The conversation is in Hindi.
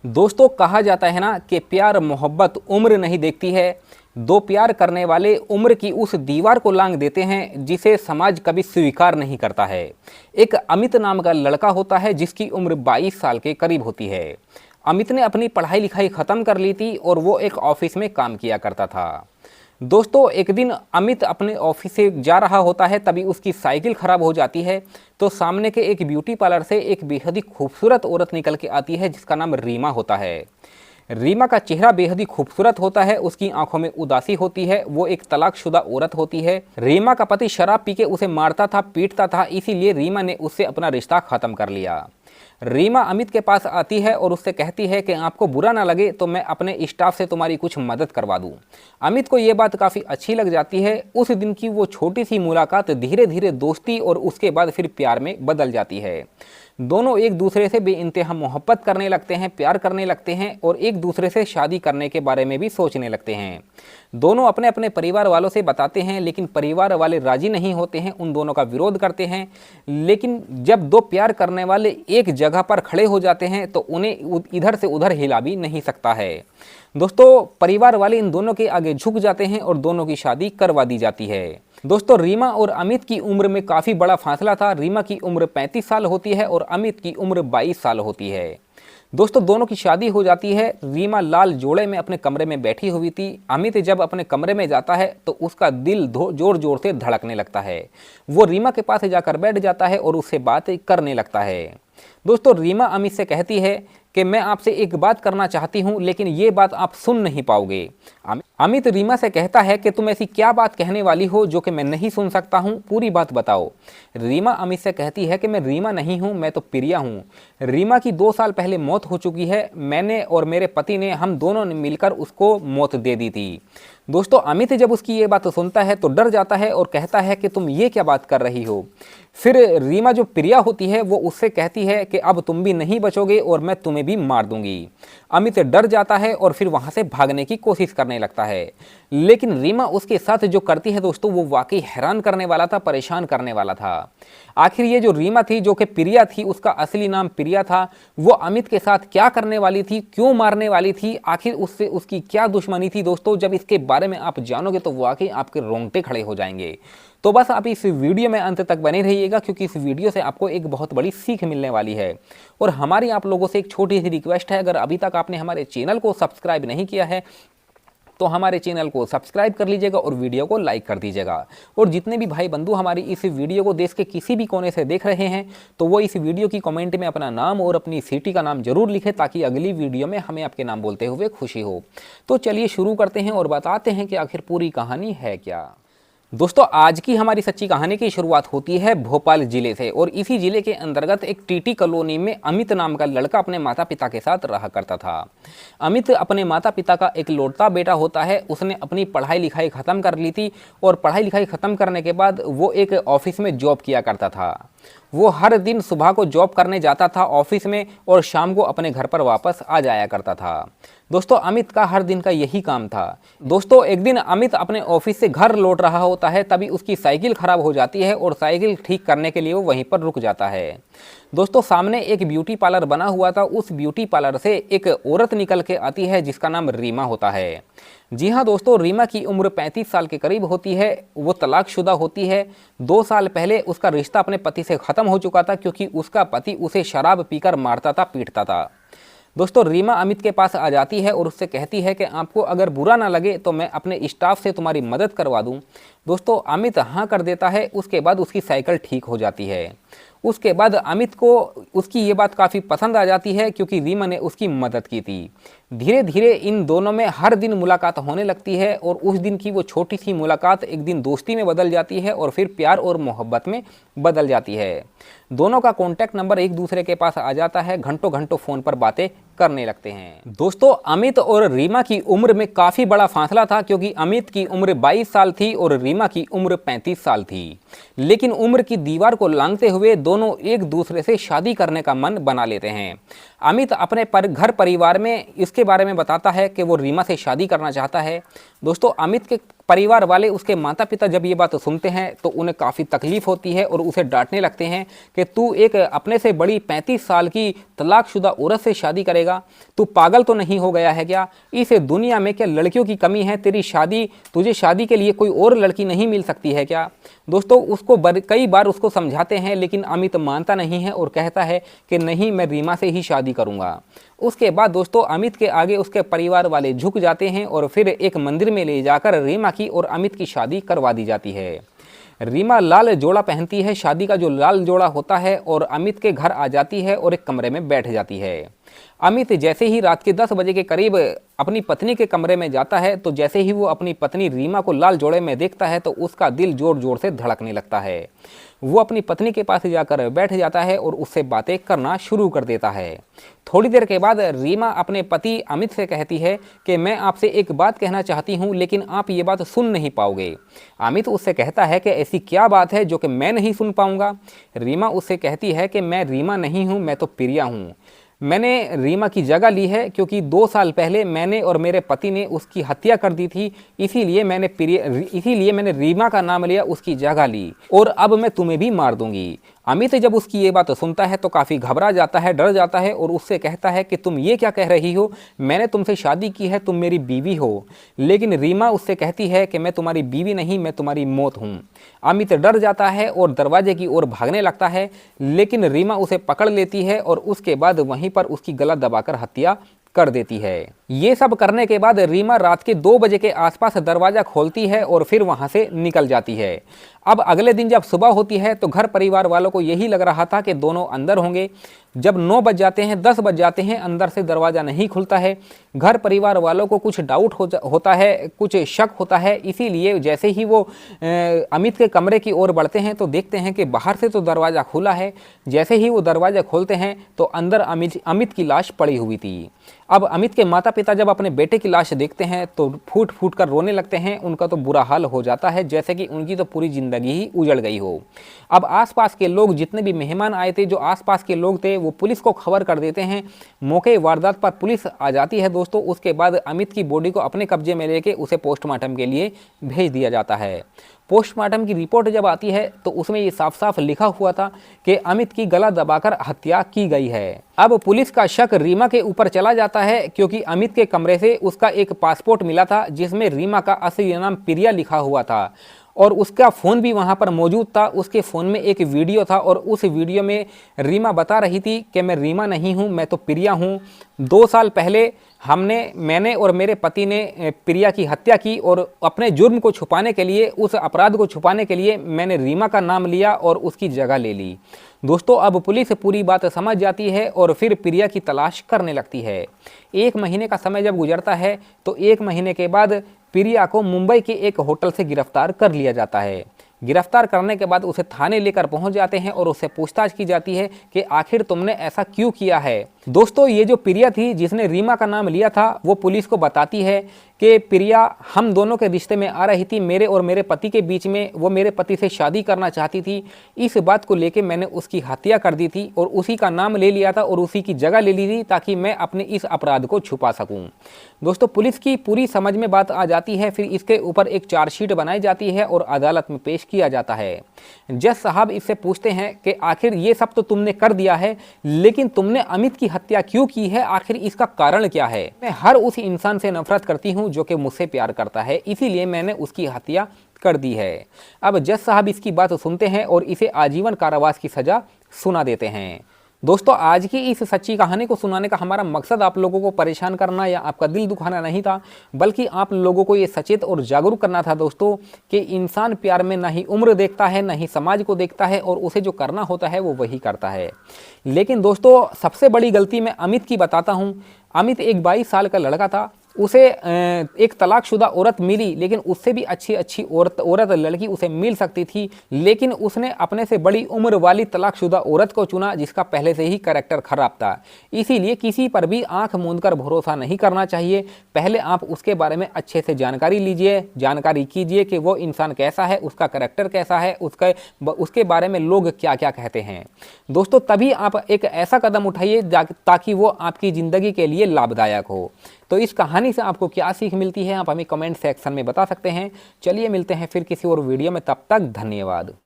दोस्तों कहा जाता है ना कि प्यार मोहब्बत उम्र नहीं देखती है। दो प्यार करने वाले उम्र की उस दीवार को लांघ देते हैं जिसे समाज कभी स्वीकार नहीं करता है। एक अमित नाम का लड़का होता है जिसकी उम्र 22 साल के करीब होती है। अमित ने अपनी पढ़ाई लिखाई ख़त्म कर ली थी और वो एक ऑफिस में काम किया करता था। दोस्तों एक दिन अमित अपने ऑफिस से जा रहा होता है, तभी उसकी साइकिल खराब हो जाती है। तो सामने के एक ब्यूटी पार्लर से एक बेहद ही खूबसूरत औरत निकल के आती है जिसका नाम रीमा होता है। रीमा का चेहरा बेहद ही खूबसूरत होता है, उसकी आंखों में उदासी होती है। वो एक तलाकशुदा औरत होती है। रीमा का पति शराब पी के उसे मारता था, पीटता था, इसीलिए रीमा ने उससे अपना रिश्ता खत्म कर लिया। रीमा अमित के पास आती है और उससे कहती है कि आपको बुरा ना लगे तो मैं अपने स्टाफ से तुम्हारी कुछ मदद करवा दूं। अमित को ये बात काफ़ी अच्छी लग जाती है। उस दिन की वो छोटी सी मुलाकात धीरे धीरे दोस्ती और उसके बाद फिर प्यार में बदल जाती है। दोनों एक दूसरे से बेइंतहा मोहब्बत करने लगते हैं, प्यार करने लगते हैं और एक दूसरे से शादी करने के बारे में भी सोचने लगते हैं। दोनों अपने अपने परिवार वालों से बताते हैं, लेकिन परिवार वाले राजी नहीं होते हैं, उन दोनों का विरोध करते हैं। लेकिन जब दो प्यार करने वाले एक जगह पर खड़े हो जाते हैं तो उन्हें इधर से उधर हिला भी नहीं सकता है। दोस्तों परिवार वाले इन दोनों के आगे झुक जाते हैं और दोनों की शादी करवा दी जाती है। दोस्तों रीमा और अमित की उम्र में काफ़ी बड़ा फासला था। रीमा की उम्र 35 साल होती है और अमित की उम्र 22 साल होती है। दोस्तों दोनों की शादी हो जाती है। रीमा लाल जोड़े में अपने कमरे में बैठी हुई थी। अमित जब अपने कमरे में जाता है तो उसका दिल जोर जोर से धड़कने लगता है। वो रीमा के पास जाकर बैठ जाता है और उससे बात करने लगता है। दोस्तों रीमा अमित से कहती है कि मैं आपसे एक बात करना चाहती हूं, लेकिन ये बात आप सुन नहीं पाओगे। अमित रीमा से कहता है कि तुम ऐसी क्या बात कहने वाली हो जो कि मैं नहीं सुन सकता हूं, पूरी बात बताओ। रीमा अमित से कहती है कि मैं रीमा नहीं हूं, मैं तो प्रिया हूं। रीमा की 2 साल पहले मौत हो चुकी है। मैंने और मेरे पति ने, हम दोनों ने मिलकर उसको मौत दे दी थी। दोस्तों अमित जब उसकी ये बात सुनता है तो डर जाता है और कहता है कि तुम ये क्या बात कर रही हो। फिर रीमा जो प्रिया होती है वो उससे कहती है कि अब तुम भी नहीं बचोगे और मैं तुम्हें भी मार दूंगी। अमित डर जाता है और फिर वहां से भागने की कोशिश करने लगता है। लेकिन रीमा उसके साथ जो करती है दोस्तों वो वाकई हैरान करने वाला था, परेशान करने वाला था। आखिर ये जो रीमा थी जो कि प्रिया थी, उसका असली नाम प्रिया था, वो अमित के साथ क्या करने वाली थी, क्यों मारने वाली थी, आखिर उससे उसकी क्या दुश्मनी थी। दोस्तों जब इसके बारे में आप जानोगे तो वाकई आपके रोंगटे खड़े हो जाएंगे। तो बस आप इस वीडियो में अंत तक बने रहिएगा, क्योंकि इस वीडियो से आपको एक बहुत बड़ी सीख मिलने वाली है। और हमारी आप लोगों से एक छोटी सी रिक्वेस्ट है, अगर अभी तक आपने हमारे चैनल को सब्सक्राइब नहीं किया है तो हमारे चैनल को सब्सक्राइब कर लीजिएगा और वीडियो को लाइक कर दीजिएगा। और जितने भी भाई बंधु हमारी इस वीडियो को देश के किसी भी कोने से देख रहे हैं तो वो इस वीडियो की कमेंट में अपना नाम और अपनी सिटी का नाम जरूर लिखें, ताकि अगली वीडियो में हमें आपके नाम बोलते हुए खुशी हो। तो चलिए शुरू करते हैं और बताते हैं कि आखिर पूरी कहानी है क्या। दोस्तों आज की हमारी सच्ची कहानी की शुरुआत होती है भोपाल जिले से, और इसी जिले के अंतर्गत एक टीटी कॉलोनी में अमित नाम का लड़का अपने माता पिता के साथ रहा करता था। अमित अपने माता पिता का एक लौटता बेटा होता है। उसने अपनी पढ़ाई लिखाई ख़त्म कर ली थी और पढ़ाई लिखाई ख़त्म करने के बाद वो एक ऑफिस में जॉब किया करता था। वो हर दिन सुबह को जॉब करने जाता था ऑफिस में और शाम को अपने घर पर वापस आ जाया करता था। दोस्तों अमित का हर दिन का यही काम था। दोस्तों एक दिन अमित अपने ऑफिस से घर लौट रहा होता है, तभी उसकी साइकिल खराब हो जाती है और साइकिल ठीक करने के लिए वो वहीं पर रुक जाता है। दोस्तों सामने एक ब्यूटी पार्लर बना हुआ था। उस ब्यूटी पार्लर से एक औरत निकल के आती है जिसका नाम रीमा होता है। जी हाँ दोस्तों, रीमा की उम्र 35 साल के करीब होती है। वो तलाकशुदा होती है। 2 साल पहले उसका रिश्ता अपने पति से ख़त्म हो चुका था, क्योंकि उसका पति उसे शराब पीकर मारता था, पीटता था। दोस्तों रीमा अमित के पास आ जाती है और उससे कहती है कि आपको अगर बुरा ना लगे तो मैं अपने स्टाफ से तुम्हारी मदद करवा दूं। दोस्तों अमित हाँ कर देता है। उसके बाद उसकी साइकिल ठीक हो जाती है। उसके बाद अमित को उसकी ये बात काफ़ी पसंद आ जाती है, क्योंकि रीमा ने उसकी मदद की थी। धीरे धीरे इन दोनों में हर दिन मुलाकात होने लगती है और उस दिन की वो छोटी सी मुलाकात एक दिन दोस्ती में बदल जाती है और फिर प्यार और मोहब्बत में बदल जाती है। दोनों का कॉन्टैक्ट नंबर एक दूसरे के पास आ जाता है। घंटों घंटों फ़ोन पर बातें करने लगते हैं। दोस्तों अमित और रीमा की उम्र में काफ़ी बड़ा फासला था, क्योंकि अमित की उम्र 22 साल थी और रीमा की उम्र 35 साल थी। लेकिन उम्र की दीवार को लांघते हुए दोनों एक दूसरे से शादी करने का मन बना लेते हैं। अमित अपने घर परिवार में इसके बारे में बताता है कि वो रीमा से शादी करना चाहता है। दोस्तों अमित के परिवार वाले, उसके माता पिता जब ये बात सुनते हैं तो उन्हें काफ़ी तकलीफ होती है और उसे डांटने लगते हैं कि तू एक अपने से बड़ी 35 साल की तलाकशुदा औरत से शादी करेगा, तू पागल तो नहीं हो गया है क्या? इस दुनिया में क्या लड़कियों की कमी है? तुझे शादी के लिए कोई और लड़की नहीं मिल सकती है क्या? दोस्तों, उसको कई बार उसको समझाते हैं, लेकिन अमित मानता नहीं है और कहता है कि नहीं, मैं रीमा से ही शादी करूंगा। उसके बाद दोस्तों, अमित के आगे उसके परिवार वाले झुक जाते हैं और फिर एक मंदिर में ले जाकर रीमा की और अमित की शादी करवा दी जाती है। रीमा लाल जोड़ा पहनती है, शादी का जो लाल जोड़ा होता है, और अमित के घर आ जाती है और एक कमरे में बैठ जाती है। अमित जैसे ही रात के 10 बजे के करीब अपनी पत्नी के कमरे में जाता है, तो जैसे ही वो अपनी पत्नी रीमा को लाल जोड़े में देखता है तो उसका दिल जोर जोर से धड़कने लगता है। वो अपनी पत्नी के पास जाकर बैठ जाता है और उससे बातें करना शुरू कर देता है। थोड़ी देर के बाद रीमा अपने पति अमित से कहती है कि मैं आपसे एक बात कहना चाहती हूँ, लेकिन आप ये बात सुन नहीं पाओगे। अमित उससे कहता है कि ऐसी क्या बात है जो कि मैं नहीं सुन पाऊंगा? रीमा उससे कहती है कि मैं रीमा नहीं हूँ, मैं तो प्रिया हूँ। मैंने रीमा की जगह ली है क्योंकि 2 साल पहले मैंने और मेरे पति ने उसकी हत्या कर दी थी, इसीलिए मैंने रीमा का नाम लिया, उसकी जगह ली, और अब मैं तुम्हें भी मार दूंगी। अमित जब उसकी ये बात सुनता है तो काफ़ी घबरा जाता है, डर जाता है और उससे कहता है कि तुम ये क्या कह रही हो? मैंने तुमसे शादी की है, तुम मेरी बीवी हो। लेकिन रीमा उससे कहती है कि मैं तुम्हारी बीवी नहीं, मैं तुम्हारी मौत हूँ। अमित डर जाता है और दरवाजे की ओर भागने लगता है, लेकिन रीमा उसे पकड़ लेती है और उसके बाद वहीं पर उसकी गला दबाकर हत्या कर देती है। ये सब करने के बाद रीमा रात के 2 बजे के आसपास दरवाजा खोलती है और फिर वहां से निकल जाती है। अब अगले दिन जब सुबह होती है तो घर परिवार वालों को यही लग रहा था कि दोनों अंदर होंगे। जब 9 बज जाते हैं, 10 बज जाते हैं, अंदर से दरवाज़ा नहीं खुलता है। घर परिवार वालों को कुछ डाउट होता है, कुछ शक होता है। इसीलिए जैसे ही वो अमित के कमरे की ओर बढ़ते हैं तो देखते हैं कि बाहर से तो दरवाज़ा खुला है। जैसे ही वो दरवाज़ा खोलते हैं तो अंदर अमित की लाश पड़ी हुई थी। अब अमित के माता पिता जब अपने बेटे की लाश देखते हैं तो फूट फूट कर रोने लगते हैं। उनका तो बुरा हाल हो जाता है, जैसे कि उनकी तो पूरी ज़िंदगी ही उजड़ गई हो। अब आसपास के लोग, जितने भी मेहमान आए थे, जो आसपास के लोग थे, वो पुलिस को खबर कर देते हैं। मौके वारदात पर पुलिस आ जाती है दोस्तों। उसके बाद अमित की बॉडी को अपने कब्जे में लेके उसे पोस्टमार्टम के लिए भेज दिया जाता है। पोस्टमार्टम की रिपोर्ट जब आती है तो उसमें ये साफ साफ लिखा हुआ था कि अमित की गला दबाकर हत्या की गई है। अब पुलिस का शक रीमा के ऊपर चला जाता है क्योंकि अमित के कमरे से उसका एक पासपोर्ट मिला था जिसमें रीमा का असली नाम प्रिया लिखा हुआ था, और उसका फ़ोन भी वहाँ पर मौजूद था। उसके फ़ोन में एक वीडियो था और उस वीडियो में रीमा बता रही थी कि मैं रीमा नहीं हूँ, मैं तो प्रिया हूँ। 2 साल पहले मैंने और मेरे पति ने प्रिया की हत्या की और अपने जुर्म को छुपाने के लिए, उस अपराध को छुपाने के लिए मैंने रीमा का नाम लिया और उसकी जगह ले ली। दोस्तों, अब पुलिस पूरी बात समझ जाती है और फिर प्रिया की तलाश करने लगती है। 1 महीने का समय जब गुजरता है तो 1 महीने के बाद प्रिया को मुंबई के एक होटल से गिरफ्तार कर लिया जाता है। गिरफ्तार करने के बाद उसे थाने लेकर पहुंच जाते हैं और उससे पूछताछ की जाती है कि आखिर तुमने ऐसा क्यों किया है। दोस्तों, ये जो प्रिया थी जिसने रीमा का नाम लिया था, वो पुलिस को बताती है कि प्रिया हम दोनों के रिश्ते में आ रही थी, मेरे और मेरे पति के बीच में। वो मेरे पति से शादी करना चाहती थी। इस बात को लेके मैंने उसकी हत्या कर दी थी और उसी का नाम ले लिया था और उसी की जगह ले ली थी ताकि मैं अपने इस अपराध को छुपा सकूं। दोस्तों, पुलिस की पूरी समझ में बात आ जाती है। फिर इसके ऊपर एक चार्जशीट बनाई जाती है और अदालत में पेश किया जाता है। जज साहब इससे पूछते हैं कि आखिर ये सब तो तुमने कर दिया है, लेकिन तुमने अमित की हत्या क्यों की है? आखिर इसका कारण क्या है? मैं हर उस इंसान से नफरत करती हूँ जो कि मुझसे प्यार करता है, इसीलिए मैंने उसकी हत्या कर दी है। अब जज साहब इसकी बात सुनते हैं और इसे आजीवन कारावास की सजा सुना देते हैं। दोस्तों, आज की इस सच्ची कहानी को सुनाने का हमारा मकसद आप लोगों को परेशान करना या आपका दिल दुखाना नहीं था, बल्कि आप लोगों को ये सचेत और जागरूक करना था दोस्तों कि इंसान प्यार में ना ही उम्र देखता है, ना ही समाज को देखता है, और उसे जो करना होता है वो वही करता है। लेकिन दोस्तों, सबसे बड़ी गलती मैं अमित की बताता हूँ। अमित एक 22 साल का लड़का था। उसे एक तलाकशुदा औरत मिली, लेकिन उससे भी अच्छी औरत लड़की उसे मिल सकती थी, लेकिन उसने अपने से बड़ी उम्र वाली तलाकशुदा औरत को चुना जिसका पहले से ही कैरेक्टर खराब था। इसीलिए किसी पर भी आंख मूंदकर भरोसा नहीं करना चाहिए। पहले आप उसके बारे में अच्छे से जानकारी लीजिए, जानकारी कीजिए कि वो इंसान कैसा है, उसका कैरेक्टर कैसा है, उसके बारे में लोग क्या क्या कहते हैं। दोस्तों, तभी आप एक ऐसा कदम उठाइए ताकि वो आपकी ज़िंदगी के लिए लाभदायक हो। तो इस कहानी से आपको क्या सीख मिलती है आप हमें कमेंट सेक्शन में बता सकते हैं। चलिए मिलते हैं फिर किसी और वीडियो में, तब तक धन्यवाद।